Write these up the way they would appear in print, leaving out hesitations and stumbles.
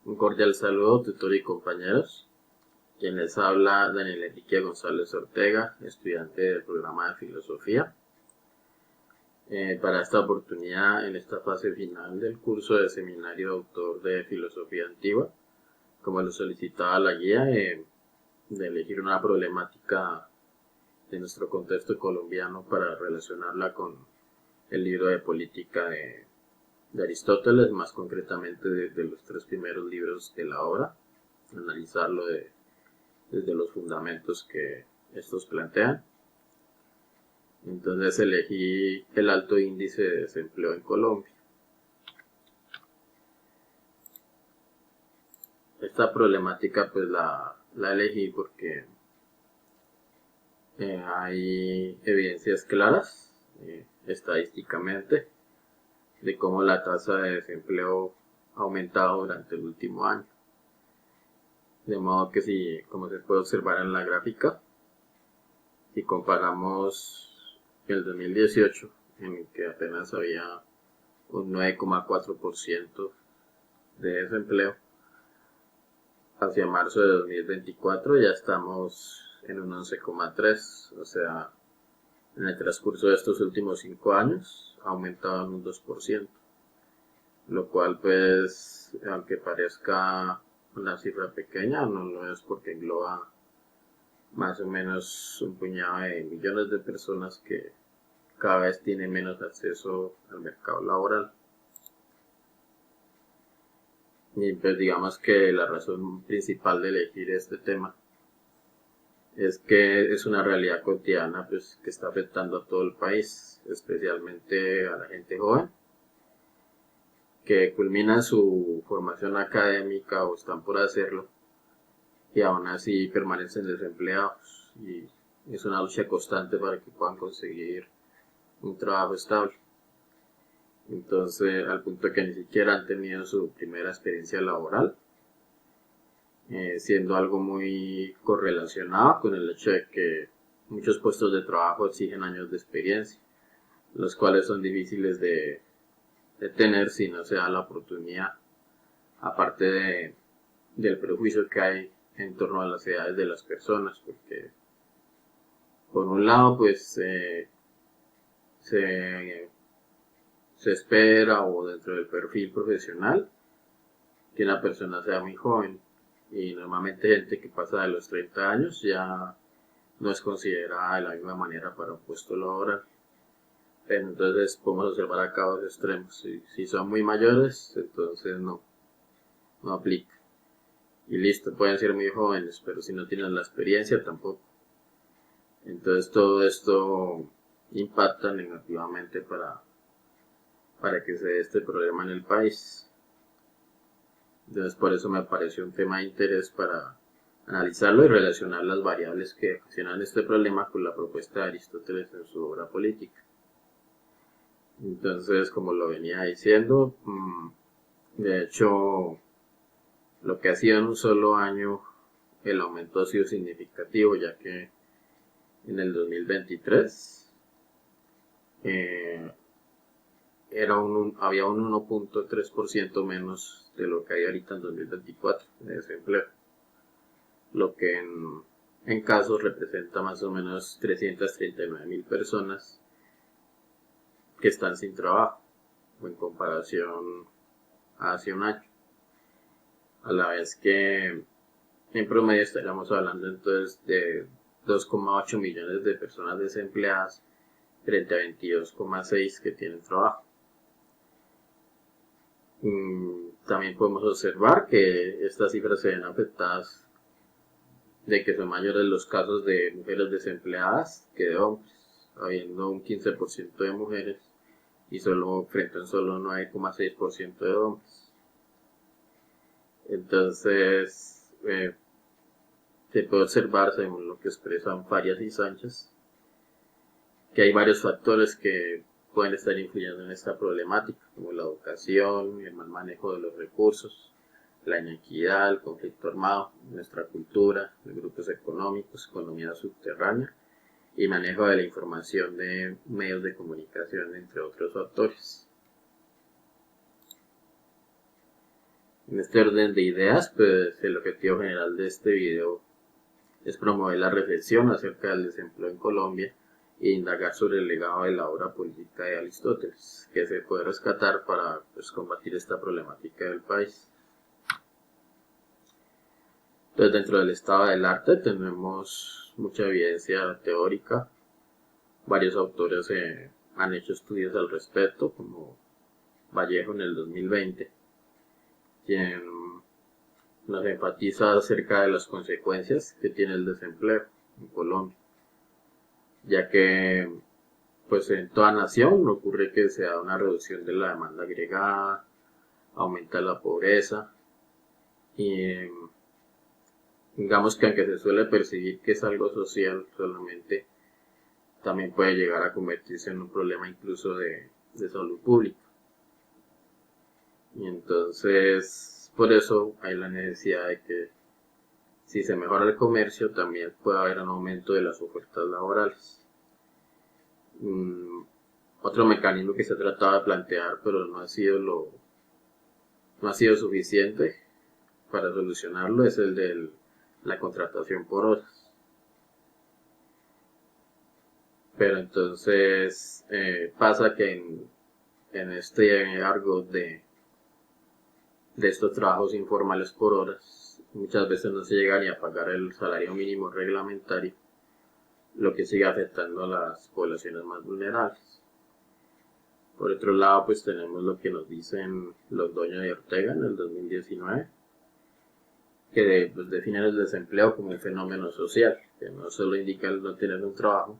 Un cordial saludo, tutor y compañeros. Quien les habla, Daniel Enrique González Ortega, estudiante del programa de Filosofía. Para esta oportunidad, en esta fase final del curso de seminario de autor de Filosofía Antigua, como lo solicitaba la guía, de elegir una problemática de nuestro contexto colombiano para relacionarla con el libro de política de Aristóteles, más concretamente de los tres primeros libros de la obra, analizarlo desde los fundamentos que estos plantean. Entonces elegí el alto índice de desempleo en Colombia. Esta problemática pues la elegí porque hay evidencias claras estadísticamente de cómo la tasa de desempleo ha aumentado durante el último año. De modo que si, como se puede observar en la gráfica, si comparamos el 2018, en el que apenas había un 9,4% de desempleo, hacia marzo de 2024 ya estamos en un 11,3%, o sea, en el transcurso de estos últimos 5 años ha aumentado en un 2%, lo cual pues, aunque parezca una cifra pequeña, no lo es porque engloba más o menos un puñado de millones de personas que cada vez tienen menos acceso al mercado laboral. Y pues digamos que la razón principal de elegir este tema es que es una realidad cotidiana pues, que está afectando a todo el país, especialmente a la gente joven, que culmina su formación académica o están por hacerlo y aún así permanecen desempleados, y es una lucha constante para que puedan conseguir un trabajo estable. Entonces, al punto que ni siquiera han tenido su primera experiencia laboral, siendo algo muy correlacionado con el hecho de que muchos puestos de trabajo exigen años de experiencia, los cuales son difíciles de tener si no se da la oportunidad, aparte del prejuicio que hay en torno a las edades de las personas, porque por un lado pues se, se espera, o dentro del perfil profesional, que una persona sea muy joven, y normalmente gente que pasa de los 30 años ya no es considerada de la misma manera para un puesto laboral. Pero entonces podemos observar acá dos extremos. Si son muy mayores, entonces no aplica. Y listo, pueden ser muy jóvenes, pero si no tienen la experiencia tampoco. Entonces todo esto impacta negativamente para que se dé este problema en el país. Entonces por eso me pareció un tema de interés para analizarlo y relacionar las variables que ocasionan este problema con la propuesta de Aristóteles en su obra política. Entonces, como lo venía diciendo, de hecho, lo que ha sido en un solo año, el aumento ha sido significativo, ya que en el 2023 había un 1,3% menos de lo que hay ahorita en 2024 de desempleo, lo que en casos representa más o menos 339.000 personas que están sin trabajo, o en comparación a hace un año. A la vez que en promedio estaríamos hablando entonces de 2,8 millones de personas desempleadas frente a 22,6 que tienen trabajo. También podemos observar que estas cifras se ven afectadas de que son mayores los casos de mujeres desempleadas que de hombres, habiendo un 15% de mujeres y frente a un solo 9,6% de hombres. Entonces, se puede observar, según lo que expresan Farias y Sánchez, que hay varios factores que pueden estar influyendo en esta problemática, como la educación, el mal manejo de los recursos, la inequidad, el conflicto armado, nuestra cultura, los grupos económicos, economía subterránea y manejo de la información de medios de comunicación, entre otros factores. En este orden de ideas, pues el objetivo general de este video es promover la reflexión acerca del desempleo en Colombia e indagar sobre el legado de la obra política de Aristóteles, que se puede rescatar para combatir esta problemática del país. Entonces, dentro del estado del arte tenemos mucha evidencia teórica. Varios autores han hecho estudios al respecto, como Vallejo en el 2020, quien nos enfatiza acerca de las consecuencias que tiene el desempleo en Colombia, ya que pues en toda nación ocurre que se da una reducción de la demanda agregada, aumenta la pobreza y digamos que aunque se suele percibir que es algo social solamente, también puede llegar a convertirse en un problema incluso de salud pública. Y entonces, por eso hay la necesidad de que si se mejora el comercio, también puede haber un aumento de las ofertas laborales. Otro mecanismo que se ha tratado de plantear, pero no ha sido suficiente para solucionarlo, es el de la contratación por horas. Pero entonces pasa que en este argot de estos trabajos informales por horas, muchas veces no se llega ni a pagar el salario mínimo reglamentario, lo que sigue afectando a las poblaciones más vulnerables. Por otro lado, pues tenemos lo que nos dicen Londoño y Ortega en el 2019, que pues, definen el desempleo como un fenómeno social, que no solo indica el no tener un trabajo,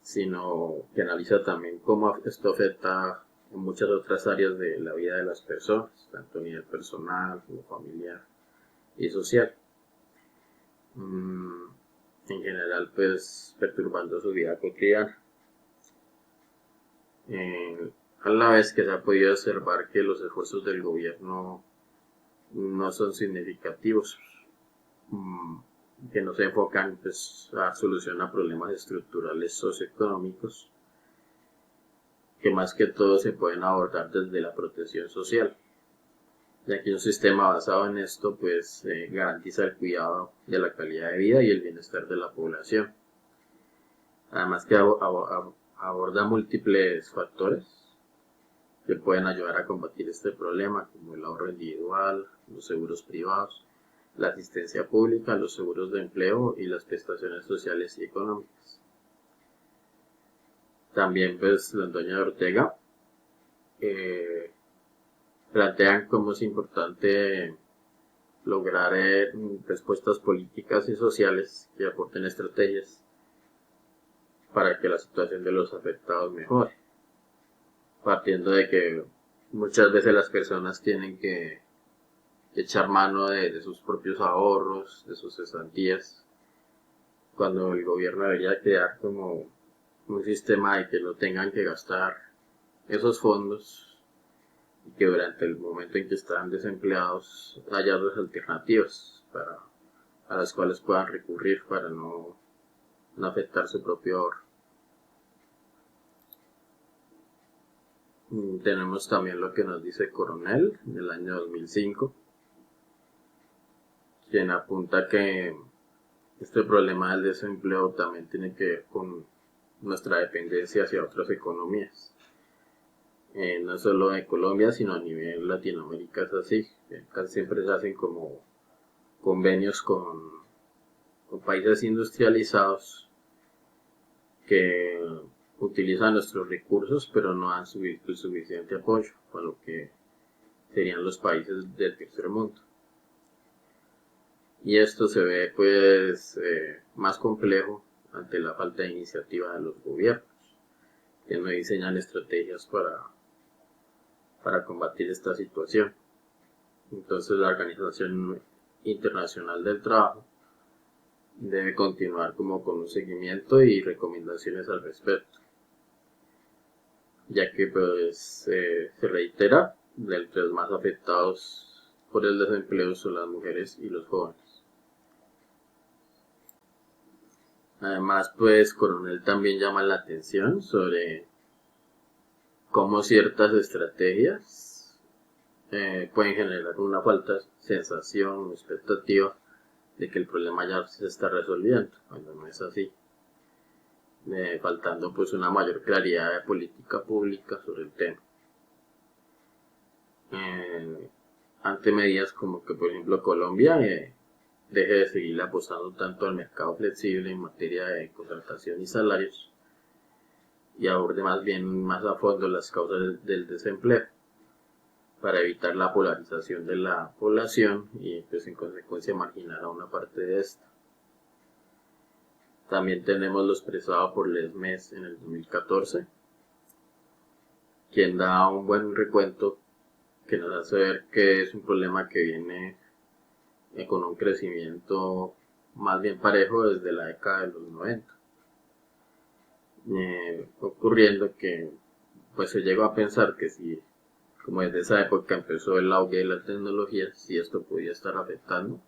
sino que analiza también cómo esto afecta en muchas otras áreas de la vida de las personas, tanto a nivel personal como familiar y social. En general, pues perturbando su vida cotidiana. A la vez que se ha podido observar que los esfuerzos del gobierno no son significativos, que no se enfocan pues, a solucionar problemas estructurales socioeconómicos, que más que todo se pueden abordar desde la protección social, ya que un sistema basado en esto pues garantiza el cuidado de la calidad de vida y el bienestar de la población. Además que aborda múltiples factores que pueden ayudar a combatir este problema, como el ahorro individual, los seguros privados, la asistencia pública, los seguros de empleo y las prestaciones sociales y económicas. También pues Londoño y Ortega plantean cómo es importante lograr respuestas políticas y sociales que aporten estrategias para que la situación de los afectados mejore, partiendo de que muchas veces las personas tienen que echar mano de sus propios ahorros, de sus cesantías, cuando el gobierno debería crear como un sistema de que no tengan que gastar esos fondos y que durante el momento en que están desempleados haya otras alternativas a las cuales puedan recurrir para no afectar su propio ahorro. Tenemos también lo que nos dice Coronel en el año 2005, quien apunta que este problema del desempleo también tiene que ver con nuestra dependencia hacia otras economías. No solo de Colombia, sino a nivel Latinoamérica es así. Casi siempre se hacen como convenios con países industrializados que utilizan nuestros recursos, pero no dan el suficiente apoyo a lo que serían los países del tercer mundo. Y esto se ve pues más complejo ante la falta de iniciativa de los gobiernos, que no diseñan estrategias para combatir esta situación. Entonces la Organización Internacional del Trabajo debe continuar como con un seguimiento y recomendaciones al respecto, ya que pues se reitera entre los más afectados por el desempleo son las mujeres y los jóvenes. Además, pues Coronel también llama la atención sobre cómo ciertas estrategias pueden generar una falta de sensación o expectativa de que el problema ya se está resolviendo, cuando no es así, faltando pues una mayor claridad de política pública sobre el tema. Ante medidas como que por ejemplo Colombia deje de seguir apostando tanto al mercado flexible en materia de contratación y salarios y aborde más bien más a fondo las causas del desempleo para evitar la polarización de la población y pues en consecuencia marginar a una parte de esta. También tenemos lo expresado por Lesmes en el 2014, quien da un buen recuento que nos hace ver que es un problema que viene con un crecimiento más bien parejo desde la década de los 90, ocurriendo que pues se llegó a pensar que si, como desde esa época empezó el auge de la tecnología, si esto podía estar afectando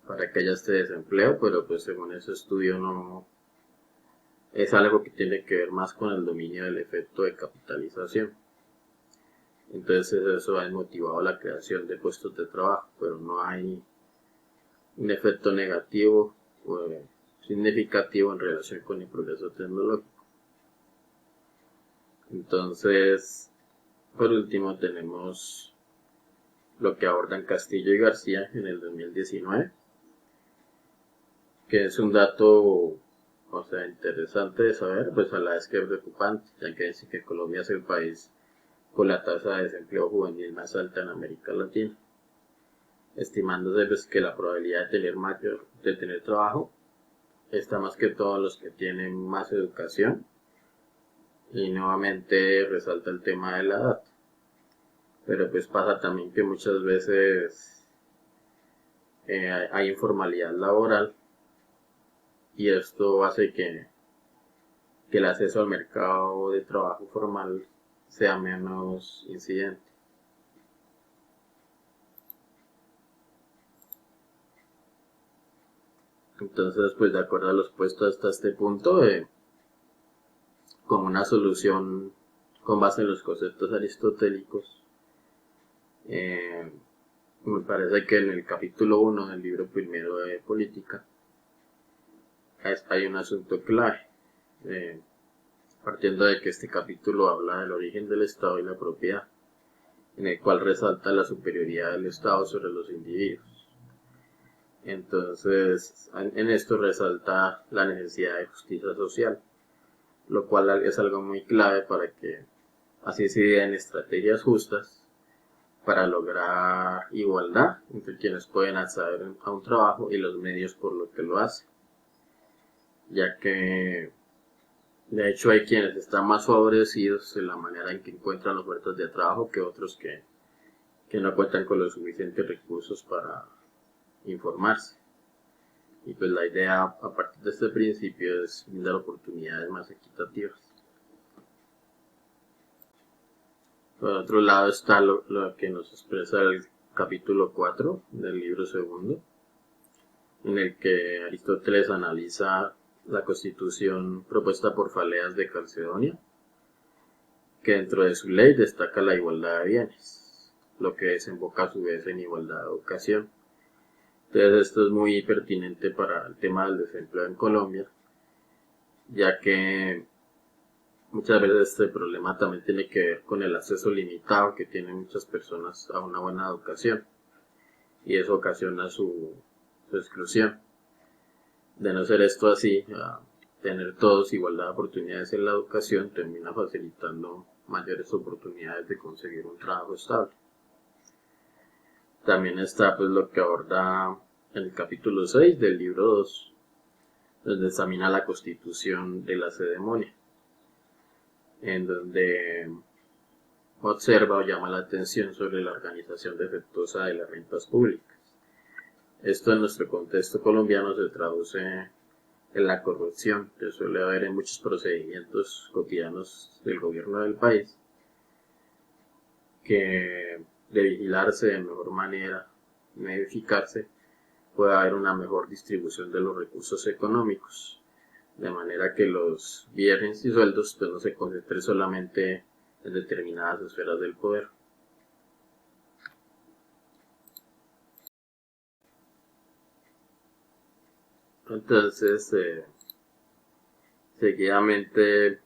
para que haya este desempleo, pero pues según ese estudio no es algo que tiene que ver más con el dominio del efecto de capitalización. Entonces eso ha motivado la creación de puestos de trabajo, pero no hay un efecto negativo o significativo en relación con el progreso tecnológico. Entonces, por último tenemos lo que abordan Castillo y García en el 2019, que es un dato, o sea, interesante de saber, pues a la vez que es preocupante, ya que dice que Colombia es el país con la tasa de desempleo juvenil más alta en América Latina, estimándose pues que la probabilidad de tener trabajo está más que todos los que tienen más educación, y nuevamente resalta el tema de la edad, pero pues pasa también que muchas veces hay informalidad laboral y esto hace que el acceso al mercado de trabajo formal sea menos incidente. Entonces, pues de acuerdo a los puestos hasta este punto, con una solución con base en los conceptos aristotélicos, me parece que en el capítulo 1 del libro primero de política hay un asunto clave, partiendo de que este capítulo habla del origen del Estado y la propiedad, en el cual resalta la superioridad del Estado sobre los individuos. Entonces, en esto resalta la necesidad de justicia social, lo cual es algo muy clave para que así se den estrategias justas para lograr igualdad entre quienes pueden acceder a un trabajo y los medios por los que lo hacen, ya que de hecho hay quienes están más favorecidos en la manera en que encuentran ofertas de trabajo que otros que no cuentan con los suficientes recursos para informarse. Y pues la idea a partir de este principio es brindar oportunidades más equitativas. Por otro lado está lo que nos expresa el capítulo 4 del libro segundo, en el que Aristóteles analiza la constitución propuesta por Faleas de Calcedonia, que dentro de su ley destaca la igualdad de bienes, lo que desemboca a su vez en igualdad de educación. Entonces esto es muy pertinente para el tema del desempleo en Colombia, ya que muchas veces este problema también tiene que ver con el acceso limitado que tienen muchas personas a una buena educación, y eso ocasiona su exclusión. De no ser esto así, tener todos igualdad de oportunidades en la educación termina facilitando mayores oportunidades de conseguir un trabajo estable. También está pues lo que aborda en el capítulo 6 del libro 2, donde examina la constitución de la Cedemonia, en donde observa o llama la atención sobre la organización defectuosa de las rentas públicas. Esto en nuestro contexto colombiano se traduce en la corrupción que suele haber en muchos procedimientos cotidianos del gobierno del país, que de vigilarse de mejor manera y verificarse puede haber una mejor distribución de los recursos económicos, de manera que los bienes y sueldos pues no se concentren solamente en determinadas esferas del poder. Entonces, seguidamente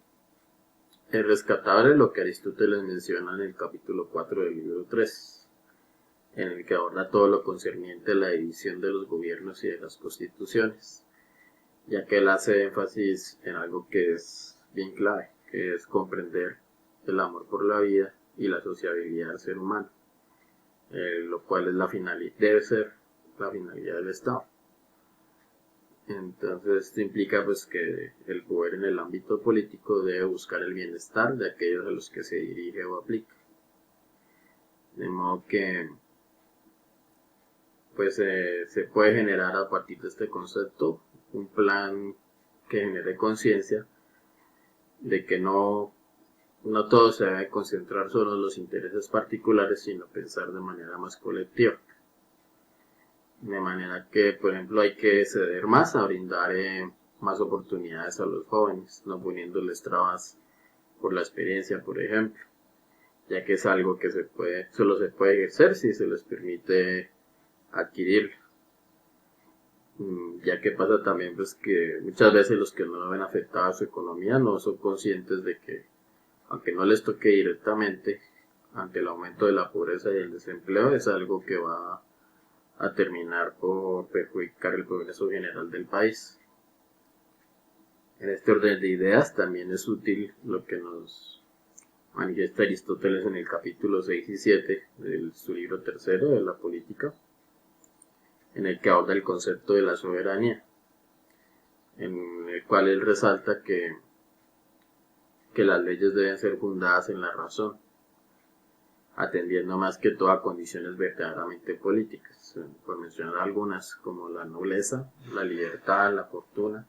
es rescatable lo que Aristóteles menciona en el capítulo 4 del libro 3, en el que aborda todo lo concerniente a la división de los gobiernos y de las constituciones, ya que él hace énfasis en algo que es bien clave, que es comprender el amor por la vida y la sociabilidad del ser humano, lo cual es debe ser la finalidad del Estado. Entonces esto implica pues que el poder en el ámbito político debe buscar el bienestar de aquellos a los que se dirige o aplica. De modo que pues se puede generar a partir de este concepto un plan que genere conciencia de que no todo se debe concentrar solo en los intereses particulares, sino pensar de manera más colectiva. De manera que, por ejemplo, hay que ceder más a brindar más oportunidades a los jóvenes, no poniéndoles trabas por la experiencia, por ejemplo, ya que es algo que solo se puede ejercer si se les permite adquirirlo. Ya que pasa también pues que muchas veces los que no ven afectada su economía no son conscientes de que, aunque no les toque directamente, ante el aumento de la pobreza y el desempleo, es algo que va a terminar por perjudicar el progreso general del país. En este orden de ideas también es útil lo que nos manifiesta Aristóteles en el capítulo 6 y 7 de su libro tercero de la política, en el que aborda el concepto de la soberanía, en el cual él resalta que las leyes deben ser fundadas en la razón, atendiendo más que todo a condiciones verdaderamente políticas, por mencionar algunas como la nobleza, la libertad, la fortuna,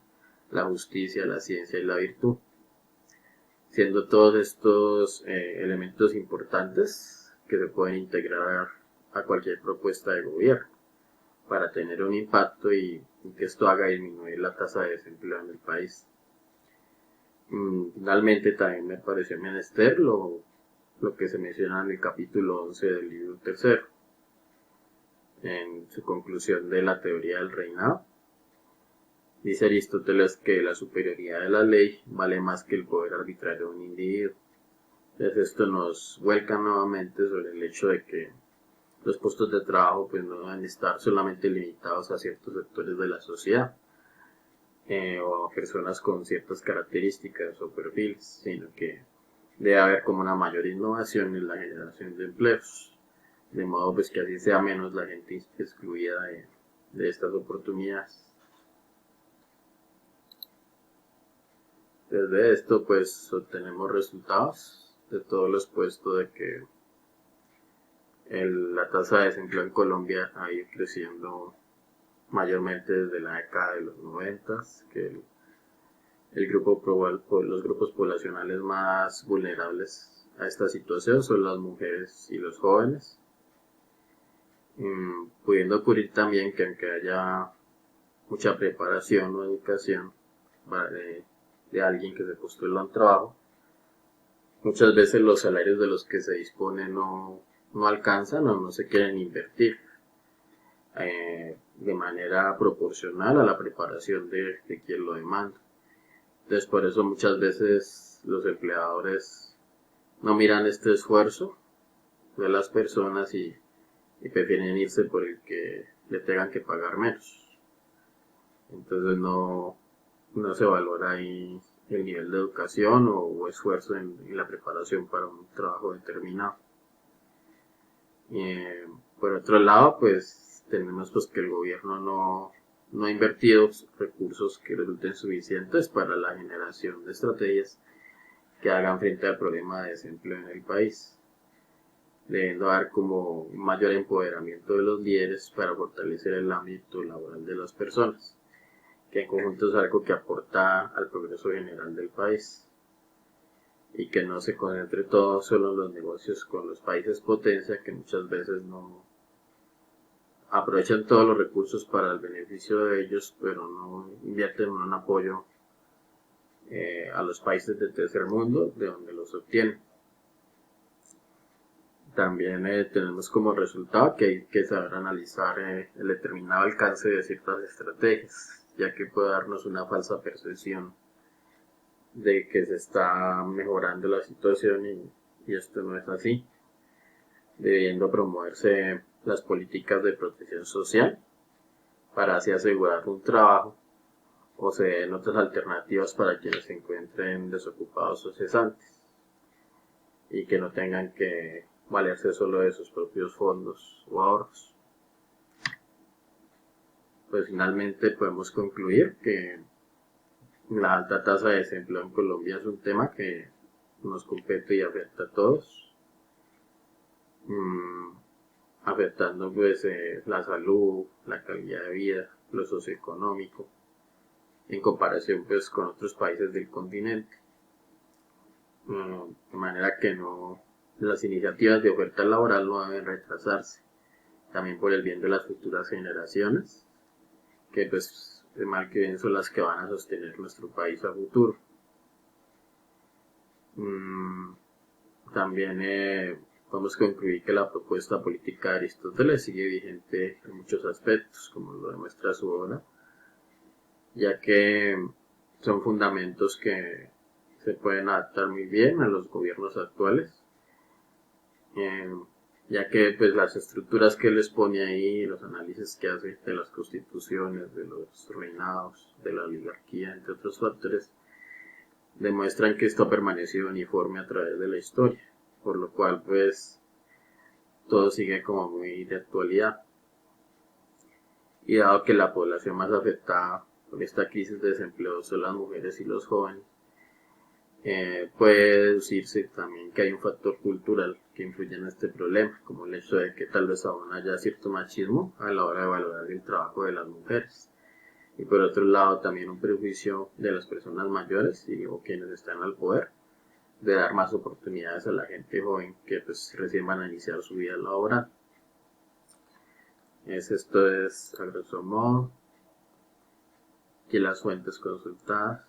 la justicia, la ciencia y la virtud, siendo todos estos elementos importantes que se pueden integrar a cualquier propuesta de gobierno para tener un impacto y que esto haga disminuir la tasa de desempleo en el país. Finalmente también me pareció menester lo que se menciona en el capítulo 11 del libro tercero, en su conclusión de la teoría del reinado. Dice Aristóteles que la superioridad de la ley vale más que el poder arbitrario de un individuo. Entonces esto nos vuelca nuevamente sobre el hecho de que los puestos de trabajo pues no deben estar solamente limitados a ciertos sectores de la sociedad o a personas con ciertas características o perfiles, sino que debe haber como una mayor innovación en la generación de empleos, de modo pues que así sea menos la gente excluida de estas oportunidades. Desde esto pues obtenemos resultados de todo lo expuesto de que la tasa de desempleo en Colombia ha ido creciendo mayormente desde la década de los 90, que los grupos poblacionales más vulnerables a esta situación son las mujeres y los jóvenes, pudiendo ocurrir también que aunque haya mucha preparación o educación de alguien que se postula a un trabajo, muchas veces los salarios de los que se dispone no alcanzan o no se quieren invertir de manera proporcional a la preparación de quien lo demanda. Entonces por eso muchas veces los empleadores no miran este esfuerzo de las personas y prefieren irse por el que le tengan que pagar menos. Entonces no se valora ahí el nivel de educación o esfuerzo en la preparación para un trabajo determinado. Por otro lado, pues tenemos pues que el gobierno no ha invertido recursos que resulten suficientes para la generación de estrategias que hagan frente al problema de desempleo en el país, debiendo dar como un mayor empoderamiento de los líderes para fortalecer el ámbito laboral de las personas, que en conjunto es algo que aporta al progreso general del país, y que no se concentre todo solo en los negocios con los países potencia, que muchas veces no aprovechan todos los recursos para el beneficio de ellos, pero no invierten en un apoyo a los países del tercer mundo de donde los obtienen. También tenemos como resultado que hay que saber analizar el determinado alcance de ciertas estrategias, ya que puede darnos una falsa percepción de que se está mejorando la situación y esto no es así, debiendo promoverse las políticas de protección social para así asegurar un trabajo o se den otras alternativas para quienes se encuentren desocupados o cesantes y que no tengan que valerse solo de sus propios fondos o ahorros. Pues finalmente podemos concluir que la alta tasa de desempleo en Colombia es un tema que nos compete y afecta a todos, afectando pues la salud, la calidad de vida, lo socioeconómico, en comparación pues con otros países del continente. De manera que las iniciativas de oferta laboral no deben retrasarse, también por el bien de las futuras generaciones, que pues de mal que bien son las que van a sostener nuestro país a futuro. También podemos concluir que la propuesta política de Aristóteles sigue vigente en muchos aspectos, como lo demuestra su obra, ya que son fundamentos que se pueden adaptar muy bien a los gobiernos actuales, ya que pues las estructuras que él les pone ahí, los análisis que hace de las constituciones, de los reinados, de la oligarquía, entre otros factores, demuestran que esto ha permanecido uniforme a través de la historia, por lo cual pues todo sigue como muy de actualidad. Y dado que la población más afectada por esta crisis de desempleo son las mujeres y los jóvenes, puede deducirse también que hay un factor cultural que influye en este problema, como el hecho de que tal vez aún haya cierto machismo a la hora de valorar el trabajo de las mujeres. Y por otro lado también un prejuicio de las personas mayores o quienes están al poder de dar más oportunidades a la gente joven que pues recién van a iniciar su vida laboral. Esto es a grosso modo. Aquí las fuentes consultadas.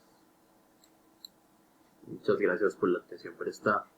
Muchas gracias por la atención prestada.